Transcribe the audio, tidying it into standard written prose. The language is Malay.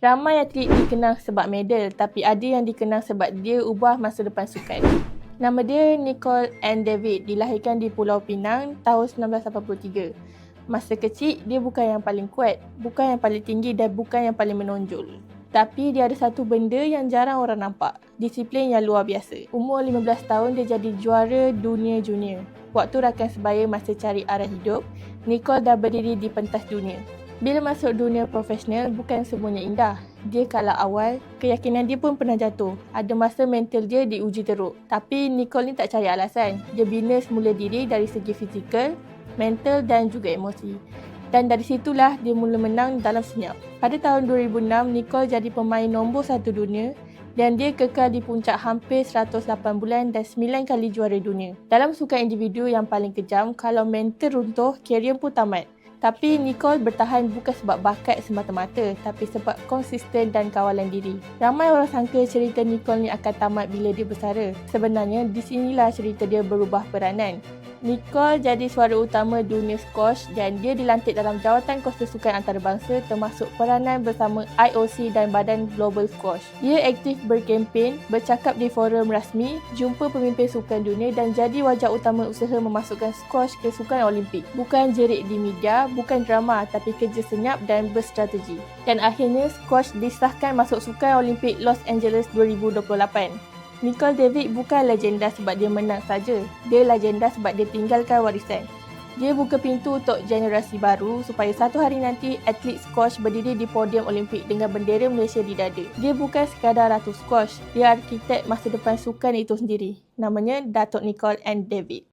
Ramai atlet dikenal sebab medal, tapi ada yang dikenal sebab dia ubah masa depan sukan. Nama dia Nicol Ann David, dilahirkan di Pulau Pinang tahun 1983. Masa kecil, dia bukan yang paling kuat, bukan yang paling tinggi dan bukan yang paling menonjol. Tapi dia ada satu benda yang jarang orang nampak, disiplin yang luar biasa. Umur 15 tahun, dia jadi juara dunia junior. Waktu rakan sebaya masa cari arah hidup, Nicol dah berdiri di pentas dunia. Bila masuk dunia profesional, bukan semuanya indah. Dia kalah awal, keyakinan dia pun pernah jatuh. Ada masa mental dia diuji teruk. Tapi Nicol ni tak cari alasan. Dia bina semula diri dari segi fizikal, mental dan juga emosi. Dan dari situlah dia mula menang dalam senyap. Pada tahun 2006, Nicol jadi pemain nombor 1 dunia dan dia kekal di puncak hampir 108 bulan dan 9 kali juara dunia. Dalam sukan individu yang paling kejam, kalau mental runtuh, karier pun tamat. Tapi Nicol bertahan bukan sebab bakat semata-mata, tapi sebab konsisten dan kawalan diri. Ramai orang sangka cerita Nicol ni akan tamat bila dia bersara. Sebenarnya, di sinilah cerita dia berubah peranan. Nicol jadi suara utama dunia squash dan dia dilantik dalam jawatan kuasa sukan antarabangsa termasuk peranan bersama IOC dan Badan Global Squash. Dia aktif berkempen, bercakap di forum rasmi, jumpa pemimpin sukan dunia dan jadi wajah utama usaha memasukkan squash ke sukan Olimpik. Bukan jerit di media, bukan drama, tapi kerja senyap dan berstrategi. Dan akhirnya squash disahkan masuk sukan Olimpik Los Angeles 2028. Nicol David bukan legenda sebab dia menang saja. Dia legenda sebab dia tinggalkan warisan. Dia buka pintu untuk generasi baru supaya satu hari nanti atlet squash berdiri di podium Olimpik dengan bendera Malaysia di dada. Dia bukan sekadar ratu squash, dia arkitek masa depan sukan itu sendiri. Namanya Datuk Nicol Ann David.